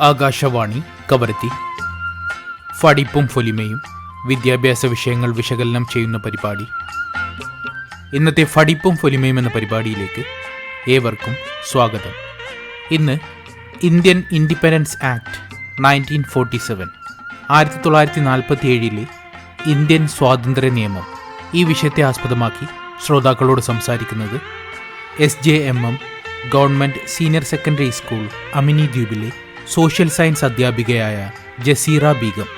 ആകാശവാണി കവരത്തി. ഫടിപ്പും ഫൊലിമയും വിദ്യാഭ്യാസ വിഷയങ്ങൾ വിശകലനം ചെയ്യുന്ന പരിപാടി. ഇന്നത്തെ ഫടിപ്പും ഫൊലിമയും എന്ന പരിപാടിയിലേക്ക് ഏവർക്കും സ്വാഗതം. ഇന്ന് ഇന്ത്യൻ ഇൻഡിപെൻഡൻസ് ആക്ട് 1947, 1947 ഇന്ത്യൻ സ്വാതന്ത്ര്യ നിയമം, ഈ വിഷയത്തെ ആസ്പദമാക്കി ശ്രോതാക്കളോട് സംസാരിക്കുന്നത് SJMM government senior secondary school Amini ദ്വീപിലെ സോഷ്യൽ സയൻസ് അധ്യാപികയായ ജസീറ ബീഗം.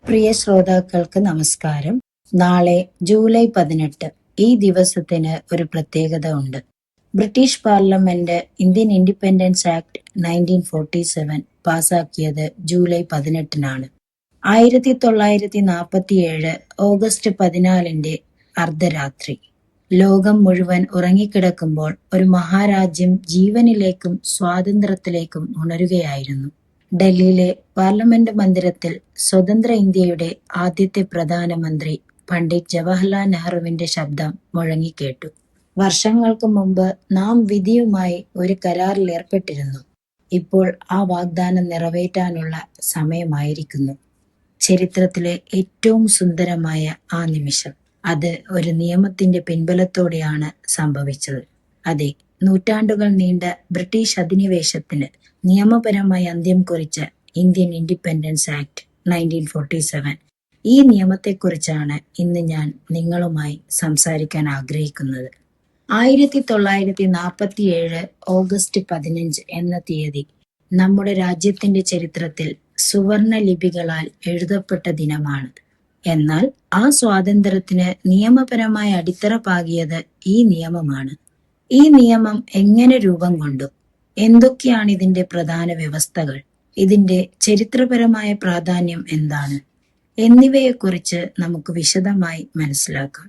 പ്രിയ ശ്രോതാക്കൾക്ക് നമസ്കാരം. നാളെ ജൂലൈ 18, ഈ ദിവസത്തിന് ഒരു പ്രത്യേകത ഉണ്ട്. British parliament Indian independence act 1947 പാസാക്കിയത് ജൂലൈ 18-നാണ്. 1947 ഓഗസ്റ്റ് 14 അർദ്ധരാത്രി. ലോകം മുഴുവൻ ഉറങ്ങിക്കിടക്കുമ്പോൾ ഒരു മഹാരാജ്യം ജീവനിലേക്കും സ്വാതന്ത്ര്യത്തിലേക്കും ഉണരുകയായിരുന്നു. ഡൽഹിയിലെ പാർലമെന്റ് മന്ദിരത്തിൽ സ്വതന്ത്ര ഇന്ത്യയുടെ ആദ്യത്തെ പ്രധാനമന്ത്രി പണ്ഡിറ്റ് ജവഹർലാൽ നെഹ്റുവിന്റെ ശബ്ദം മുഴങ്ങിക്കേട്ടു. വർഷങ്ങൾക്ക് മുമ്പ് നാം വിധിയുമായി ഒരു കരാറിൽ ഏർപ്പെട്ടിരുന്നു. ഇപ്പോൾ ആ വാഗ്ദാനം നിറവേറ്റാനുള്ള സമയമായിരിക്കുന്നു. ചരിത്രത്തിലെ ഏറ്റവും സുന്ദരമായ ആ നിമിഷം, അത് ഒരു നിയമത്തിന്റെ പിൻബലത്തോടെയാണ് സംഭവിച്ചത്. അതെ, നൂറ്റാണ്ടുകൾ നീണ്ട ബ്രിട്ടീഷ് അധിനിവേശത്തിന് നിയമപരമായി അന്ത്യം കുറിച്ച ഇന്ത്യൻ ഇൻഡിപെൻഡൻസ് ആക്ട് 1947, ഈ നിയമത്തെക്കുറിച്ചാണ് ഇന്ന് ഞാൻ നിങ്ങളുമായി സംസാരിക്കാൻ ആഗ്രഹിക്കുന്നത്. 1947 ഓഗസ്റ്റ് 15 എന്ന തീയതി നമ്മുടെ രാജ്യത്തിന്റെ ചരിത്രത്തിൽ സുവർണ ലിപികളാൽ എഴുതപ്പെട്ട ദിനമാണ്. എന്നാൽ ആ സ്വാതന്ത്ര്യത്തിന് നിയമപരമായ അടിത്തറ പാകിയത് ഈ നിയമമാണ്. ഈ നിയമം എങ്ങനെ രൂപം കൊണ്ടു? എന്തൊക്കെയാണ് ഇതിന്റെ പ്രധാന വ്യവസ്ഥകൾ? ഇതിന്റെ ചരിത്രപരമായ പ്രാധാന്യം എന്താണ്? എന്നിവയെക്കുറിച്ച് നമുക്ക് വിശദമായി മനസ്സിലാക്കാം.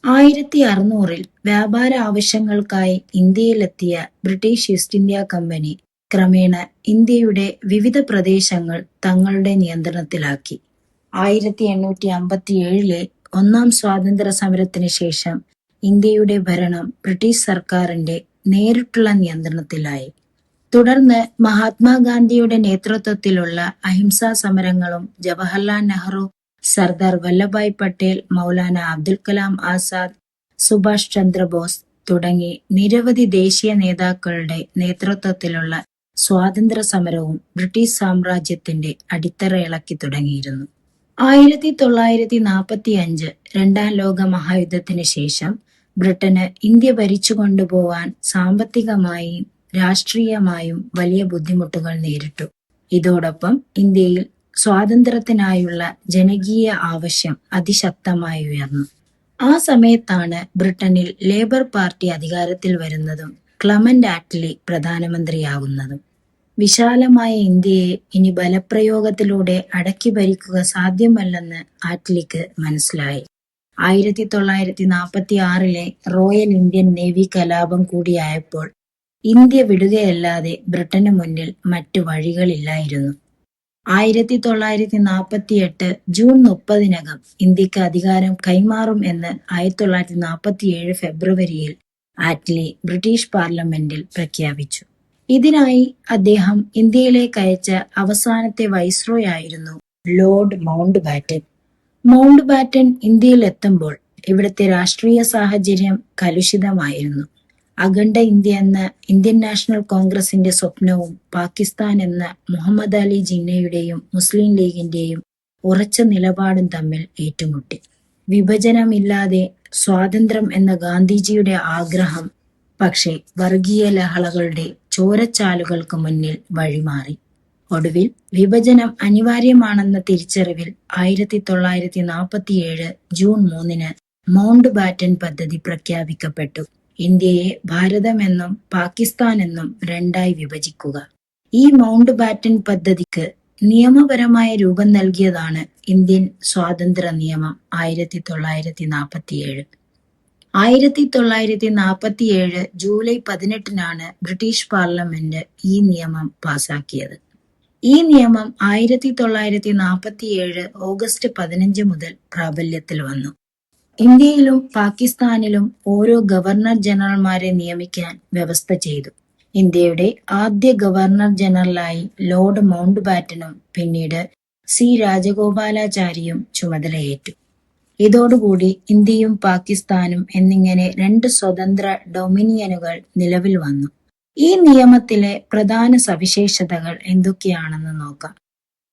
1600 വ്യാപാര ആവശ്യങ്ങൾക്കായി ഇന്ത്യയിലെത്തിയ ബ്രിട്ടീഷ് ഈസ്റ്റ് ഇന്ത്യ കമ്പനി ക്രമേണ ഇന്ത്യയുടെ വിവിധ പ്രദേശങ്ങൾ തങ്ങളുടെ നിയന്ത്രണത്തിലാക്കി. 1857 ഒന്നാം സ്വാതന്ത്ര്യ സമരത്തിന് ശേഷം ഇന്ത്യയുടെ ഭരണം ബ്രിട്ടീഷ് സർക്കാരിന്റെ നേരിട്ടുള്ള നിയന്ത്രണത്തിലായി. തുടർന്ന് മഹാത്മാഗാന്ധിയുടെ നേതൃത്വത്തിലുള്ള അഹിംസാ സമരങ്ങളും ജവഹർലാൽ നെഹ്റു, സർദാർ വല്ലഭായ് പട്ടേൽ, മൗലാന അബ്ദുൽ കലാം ആസാദ്, സുഭാഷ് ചന്ദ്രബോസ് തുടങ്ങി നിരവധി ദേശീയ നേതാക്കളുടെ നേതൃത്വത്തിലുള്ള സ്വാതന്ത്ര്യ സമരവും ബ്രിട്ടീഷ് സാമ്രാജ്യത്തിന്റെ അടിത്തറ ഇളക്കി തുടങ്ങിയിരുന്നു. 1945 രണ്ടാം ലോക മഹായുദ്ധത്തിന് ശേഷം ബ്രിട്ടന് ഇന്ത്യ ഭരിച്ചുകൊണ്ടുപോവാൻ സാമ്പത്തികമായും രാഷ്ട്രീയമായും വലിയ ബുദ്ധിമുട്ടുകൾ നേരിട്ടു. ഇതോടൊപ്പം ഇന്ത്യയിൽ സ്വാതന്ത്ര്യത്തിനായുള്ള ജനകീയ ആവശ്യം അതിശക്തമായി ഉയർന്നു. ആ സമയത്താണ് ബ്രിട്ടനിൽ ലേബർ പാർട്ടി അധികാരത്തിൽ വരുന്നതും ക്ലമന്റ് ആറ്റ്ലി പ്രധാനമന്ത്രിയാകുന്നതും. വിശാലമായ ഇന്ത്യയെ ഇനി ബലപ്രയോഗത്തിലൂടെ അടക്കി ഭരിക്കുക സാധ്യമല്ലെന്ന് ആറ്റ്ലിക്ക് മനസ്സിലായി. 1946 റോയൽ ഇന്ത്യൻ നേവി കലാപം കൂടിയായപ്പോൾ ഇന്ത്യ വിടുകയല്ലാതെ ബ്രിട്ടന് മുന്നിൽ മറ്റു വഴികളില്ലായിരുന്നു. 1948 ജൂൺ 30 ഇന്ത്യക്ക് അധികാരം കൈമാറും എന്ന് 1947 ഫെബ്രുവരിയിൽ ആറ്റ്ലി ബ്രിട്ടീഷ് പാർലമെന്റിൽ പ്രഖ്യാപിച്ചു. ഇതിനായി അദ്ദേഹം ഇന്ത്യയിലേക്ക് അയച്ച അവസാനത്തെ വൈസ്രോയ് ആയിരുന്നു Lord mount batten. Mount batten ഇന്ത്യയിൽ എത്തുമ്പോൾ ഇവിടുത്തെ രാഷ്ട്രീയ സാഹചര്യം കലുഷിതമായിരുന്നു. അഖണ്ഡ ഇന്ത്യ എന്ന ഇന്ത്യൻ നാഷണൽ കോൺഗ്രസിന്റെ സ്വപ്നവും പാകിസ്ഥാൻ എന്ന മുഹമ്മദ് അലി ജിന്നയുടെയും മുസ്ലിം ലീഗിന്റെയും ഉറച്ച നിലപാടും തമ്മിൽ ഏറ്റുമുട്ടി. വിഭജനമില്ലാതെ സ്വാതന്ത്ര്യം എന്ന ഗാന്ധിജിയുടെ ആഗ്രഹം പക്ഷേ വർഗീയ ലഹളകളുടെ ചോരച്ചാലുകൾക്ക് മുന്നിൽ വഴിമാറി. ഒടുവിൽ വിഭജനം അനിവാര്യമാണെന്ന തിരിച്ചറിവിൽ 1947 ജൂൺ 3 മൗണ്ട് ബാറ്റൻ പദ്ധതി പ്രഖ്യാപിക്കപ്പെട്ടു. ഇന്ത്യയെ ഭാരതമെന്നും പാകിസ്ഥാൻ എന്നും രണ്ടായി വിഭജിക്കുക. ഈ മൗണ്ട് ബാറ്റൻ പദ്ധതിക്ക് നിയമപരമായ രൂപം നൽകിയതാണ് ഇന്ത്യൻ സ്വാതന്ത്ര്യ നിയമം 1947. 1947 ജൂലൈ 18 ബ്രിട്ടീഷ് പാർലമെന്റ് ഈ നിയമം പാസാക്കിയത്. ഈ നിയമം 1947 ഓഗസ്റ്റ് 15 മുതൽ പ്രാബല്യത്തിൽ വന്നു. ഇന്ത്യയിലും പാകിസ്ഥാനിലും ഓരോ ഗവർണർ ജനറൽമാരെ നിയമിക്കാൻ വ്യവസ്ഥ ചെയ്തു. ഇന്ത്യയുടെ ആദ്യ ഗവർണർ ജനറലായി ലോർഡ് മൗണ്ട് ബാറ്റനും പിന്നീട് സി രാജഗോപാലാചാരിയും ചുമതലയേറ്റു. ഇതോടുകൂടി ഇന്ത്യയും പാകിസ്ഥാനും എന്നിങ്ങനെ രണ്ട് സ്വതന്ത്ര ഡൊമിനിയനുകൾ നിലവിൽ വന്നു. ഈ നിയമത്തിലെ പ്രധാന സവിശേഷതകൾ എന്തൊക്കെയാണെന്ന് നോക്കാം.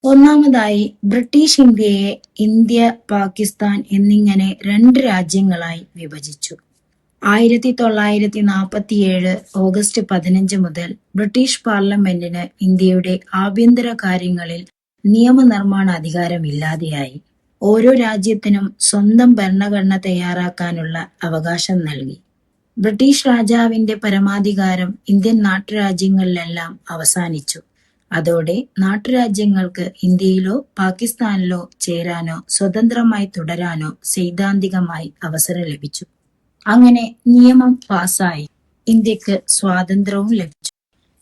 ഒന്നാമതായി, ബ്രിട്ടീഷ് ഇന്ത്യയെ ഇന്ത്യ, പാകിസ്ഥാൻ എന്നിങ്ങനെ രണ്ട് രാജ്യങ്ങളായി വിഭജിച്ചു. 1947 ഓഗസ്റ്റ് 15 മുതൽ ബ്രിട്ടീഷ് പാർലമെന്റിന് ഇന്ത്യയുടെ ആഭ്യന്തര കാര്യങ്ങളിൽ നിയമനിർമ്മാണ അധികാരമില്ലാതെയായി. ഓരോ രാജ്യത്തിനും സ്വന്തം ഭരണഘടന തയ്യാറാക്കാനുള്ള അവകാശം നൽകി. ബ്രിട്ടീഷ് രാജാവിന്റെ പരമാധികാരം ഇന്ത്യൻ നാട്ടുരാജ്യങ്ങളിലെല്ലാം അവസാനിച്ചു. അതോടെ നാട്ടുരാജ്യങ്ങൾക്ക് ഇന്ത്യയിലോ പാകിസ്ഥാനിലോ ചേരാനോ സ്വതന്ത്രമായി തുടരാനോ സൈദ്ധാന്തികമായി അവസരം ലഭിച്ചു. അങ്ങനെ നിയമം പാസായി. ഇന്ത്യക്ക് സ്വാതന്ത്ര്യവും ലഭിച്ചു.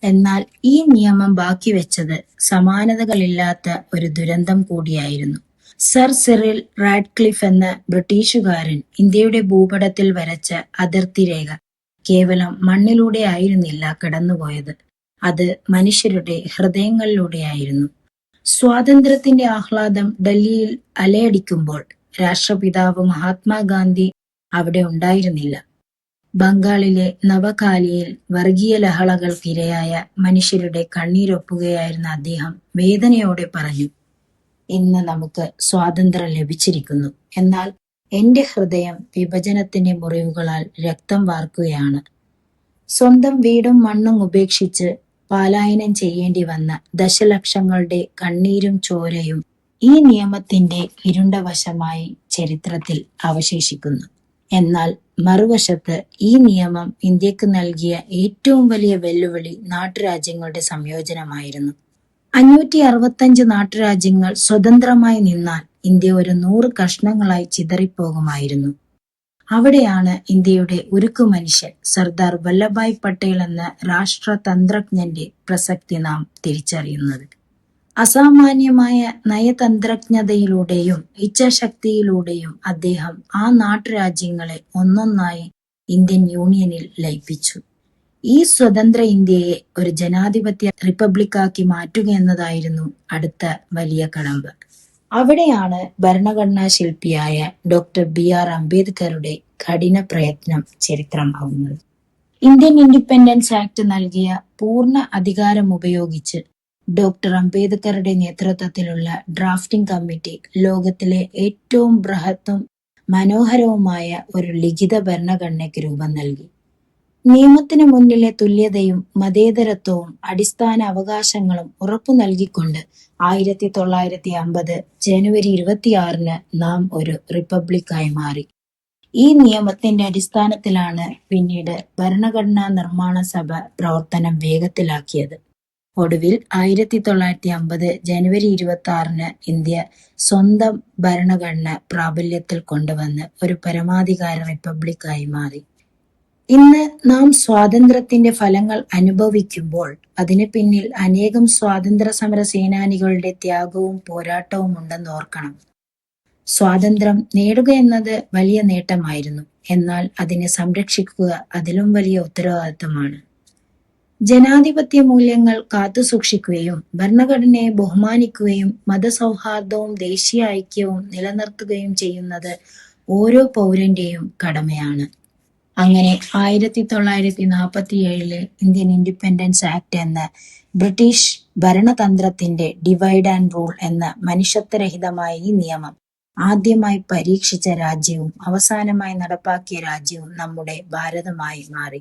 എന്നാൽ ഈ നിയമം ബാക്കിവെച്ചത് സമാനതകളില്ലാത്ത ഒരു ദുരന്തം കൂടിയായിരുന്നു. സർ സിറിൽ റാഡ്ക്ലിഫ് എന്ന ബ്രിട്ടീഷുകാരൻ ഇന്ത്യയുടെ ഭൂപടത്തിൽ വരച്ച അതിർത്തി രേഖ കേവലം മണ്ണിലൂടെ ആയിരുന്നില്ല കടന്നുപോയത്. അത് മനുഷ്യരുടെ ഹൃദയങ്ങളിലൂടെയായിരുന്നു. സ്വാതന്ത്ര്യത്തിന്റെ ആഹ്ലാദം ഡൽഹിയിൽ അലയടിക്കുമ്പോൾ രാഷ്ട്രപിതാവ് മഹാത്മാഗാന്ധി അവിടെ ഉണ്ടായിരുന്നില്ല. ബംഗാളിലെ നവഖാലിയിൽ വർഗീയ ലഹളകൾക്കിരയായ മനുഷ്യരുടെ കണ്ണീരൊപ്പുകയായിരുന്ന അദ്ദേഹം വേദനയോടെ പറഞ്ഞു, ഇന്ന് നമുക്ക് സ്വാതന്ത്ര്യം ലഭിച്ചിരിക്കുന്നു. എന്നാൽ എന്റെ ഹൃദയം വിഭജനത്തിന്റെ മുറിവുകളാൽ രക്തം വാർക്കുകയാണ്. സ്വന്തം വീടും മണ്ണും ഉപേക്ഷിച്ച് പലായനം ചെയ്യേണ്ടി വന്ന ദശലക്ഷങ്ങളുടെ കണ്ണീരും ചോരയും ഈ നിയമത്തിന്റെ ഇരുണ്ട വശമായി ചരിത്രത്തിൽ അവശേഷിക്കുന്നു. എന്നാൽ മറുവശത്ത് ഈ നിയമം ഇന്ത്യക്ക് നൽകിയ ഏറ്റവും വലിയ വെല്ലുവിളി നാട്ടുരാജ്യങ്ങളുടെ സംയോജനമായിരുന്നു. 565 നാട്ടുരാജ്യങ്ങൾ സ്വതന്ത്രമായി നിന്നാൽ ഇന്ത്യ ഒരു 100 കഷ്ണങ്ങളായി ചിതറിപ്പോകുമായിരുന്നു. അവിടെയാണ് ഇന്ത്യയുടെ ഉരുക്കു മനുഷ്യൻ സർദാർ വല്ലഭായ് പട്ടേൽ എന്ന രാഷ്ട്രതന്ത്രജ്ഞന്റെ പ്രസക്തി നാം തിരിച്ചറിയുന്നത്. അസാമാന്യമായ നയതന്ത്രജ്ഞതയിലൂടെയും ഇച്ഛാശക്തിയിലൂടെയും അദ്ദേഹം ആ നാട്ടുരാജ്യങ്ങളെ ഒന്നൊന്നായി ഇന്ത്യൻ യൂണിയനിൽ ലയിപ്പിച്ചു. ഈ സ്വതന്ത്ര ഇന്ത്യയെ ഒരു ജനാധിപത്യ റിപ്പബ്ലിക്കാക്കി മാറ്റുക എന്നതായിരുന്നു അടുത്ത വലിയ കടമ്പ. അവിടെയാണ് ഭരണഘടനാ ശില്പിയായ ഡോക്ടർ BR അംബേദ്കറുടെ കഠിന പ്രയത്നം ചരിത്രമാവുന്നത്. ഇന്ത്യൻ ഇൻഡിപെൻഡൻസ് ആക്ട് നൽകിയ പൂർണ്ണ അധികാരം ഉപയോഗിച്ച് ഡോക്ടർ അംബേദ്കറുടെ നേതൃത്വത്തിലുള്ള ഡ്രാഫ്റ്റിംഗ് കമ്മിറ്റി ലോകത്തിലെ ഏറ്റവും ബൃഹത്തും മനോഹരവുമായ ഒരു ലിഖിത ഭരണഘടനയ്ക്ക് രൂപം നൽകി. നിയമത്തിന് മുന്നിലെ തുല്യതയും മതേതരത്വവും അടിസ്ഥാന അവകാശങ്ങളും ഉറപ്പു നൽകിക്കൊണ്ട് 1950 ജനുവരി 26 നാം ഒരു റിപ്പബ്ലിക്കായി മാറി. ഈ നിയമത്തിന്റെ അടിസ്ഥാനത്തിലാണ് പിന്നീട് ഭരണഘടനാ നിർമ്മാണ സഭ പ്രവർത്തനം വേഗത്തിലാക്കിയത്. ഒടുവിൽ 1950 ജനുവരി 26 ഇന്ത്യ സ്വന്തം ഭരണഘടന പ്രാബല്യത്തിൽ കൊണ്ടുവന്ന് ഒരു പരമാധികാര റിപ്പബ്ലിക്കായി മാറി. ഇന്ന് നാം സ്വാതന്ത്ര്യത്തിന്റെ ഫലങ്ങൾ അനുഭവിക്കുമ്പോൾ അതിന് പിന്നിൽ അനേകം സ്വാതന്ത്ര്യ സമര സേനാനികളുടെ ത്യാഗവും പോരാട്ടവും ഉണ്ടെന്ന് ഓർക്കണം. സ്വാതന്ത്ര്യം നേടുക എന്നത് വലിയ നേട്ടമായിരുന്നു. എന്നാൽ അതിനെ സംരക്ഷിക്കുക അതിലും വലിയ ഉത്തരവാദിത്തമാണ്. ജനാധിപത്യ മൂല്യങ്ങൾ കാത്തുസൂക്ഷിക്കുകയും ഭരണഘടനയെ ബഹുമാനിക്കുകയും മതസൗഹാർദ്ദവും ദേശീയ ഐക്യവും നിലനിർത്തുകയും ചെയ്യുന്നത് ഓരോ പൗരന്റെയും കടമയാണ്. അങ്ങനെ 1947 ഇന്ത്യൻ ഇൻഡിപെൻഡൻസ് ആക്ട് എന്ന ബ്രിട്ടീഷ് ഭരണതന്ത്രത്തിന്റെ ഡിവൈഡ് ആൻഡ് റൂൾ എന്ന മനുഷ്യത്വരഹിതമായ ഈ നിയമം ആദ്യമായി പരീക്ഷിച്ച രാജ്യവും അവസാനമായി നടപ്പാക്കിയ രാജ്യവും നമ്മുടെ ഭാരതമായി മാറി.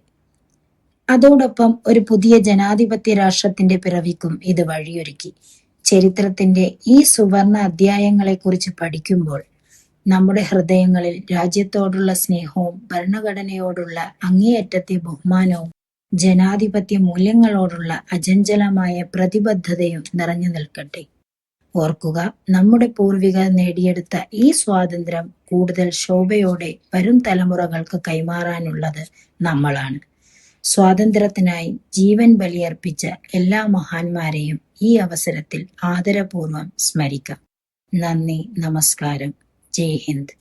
അതോടൊപ്പം ഒരു പുതിയ ജനാധിപത്യ രാഷ്ട്രത്തിന്റെ പിറവിക്കും ഇത് വഴിയൊരുക്കി. ചരിത്രത്തിന്റെ ഈ സുവർണ അധ്യായങ്ങളെക്കുറിച്ച് പഠിക്കുമ്പോൾ നമ്മുടെ ഹൃദയങ്ങളിൽ രാജ്യത്തോടുള്ള സ്നേഹവും ഭരണഘടനയോടുള്ള അങ്ങേയറ്റത്തെ ബഹുമാനവും ജനാധിപത്യ മൂല്യങ്ങളോടുള്ള അചഞ്ചലമായ പ്രതിബദ്ധതയും നിറഞ്ഞു നിൽക്കട്ടെ. ഓർക്കുക, നമ്മുടെ പൂർവികർ നേടിയെടുത്ത ഈ സ്വാതന്ത്ര്യം കൂടുതൽ ശോഭയോടെ വരും തലമുറകൾക്ക് കൈമാറാനുള്ളത് നമ്മളാണ്. സ്വാതന്ത്ര്യത്തിനായി ജീവൻ ബലിയർപ്പിച്ച എല്ലാ മഹാന്മാരെയും ഈ അവസരത്തിൽ ആദരപൂർവ്വം സ്മരിക്കാം. നന്ദി, നമസ്കാരം. ജയ് ഹിന്ദ്.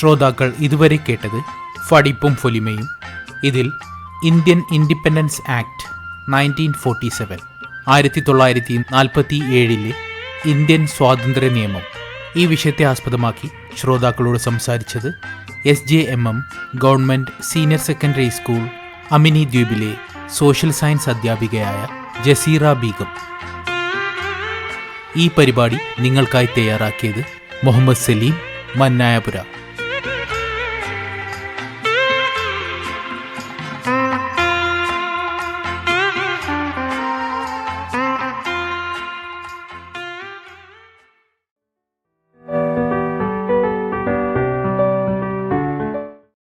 ശ്രോതാക്കൾ ഇതുവരെ കേട്ടത് ഫടിപ്പും ഫൊലിമയും. ഇതിൽ ഇന്ത്യൻ ഇൻഡിപെൻഡൻസ് ആക്ട് 1947 1947 ഇന്ത്യൻ സ്വാതന്ത്ര്യ നിയമം ഈ വിഷയത്തെ ആസ്പദമാക്കി ശ്രോതാക്കളോട് സംസാരിച്ചത് SJMM government senior secondary school Amini ദ്വീപിലെ സോഷ്യൽ സയൻസ് അധ്യാപികയായ ജസീറ ബീഗം. ഈ പരിപാടി നിങ്ങൾക്കായി തയ്യാറാക്കിയത് മുഹമ്മദ് സലീം, മന്നായപുര.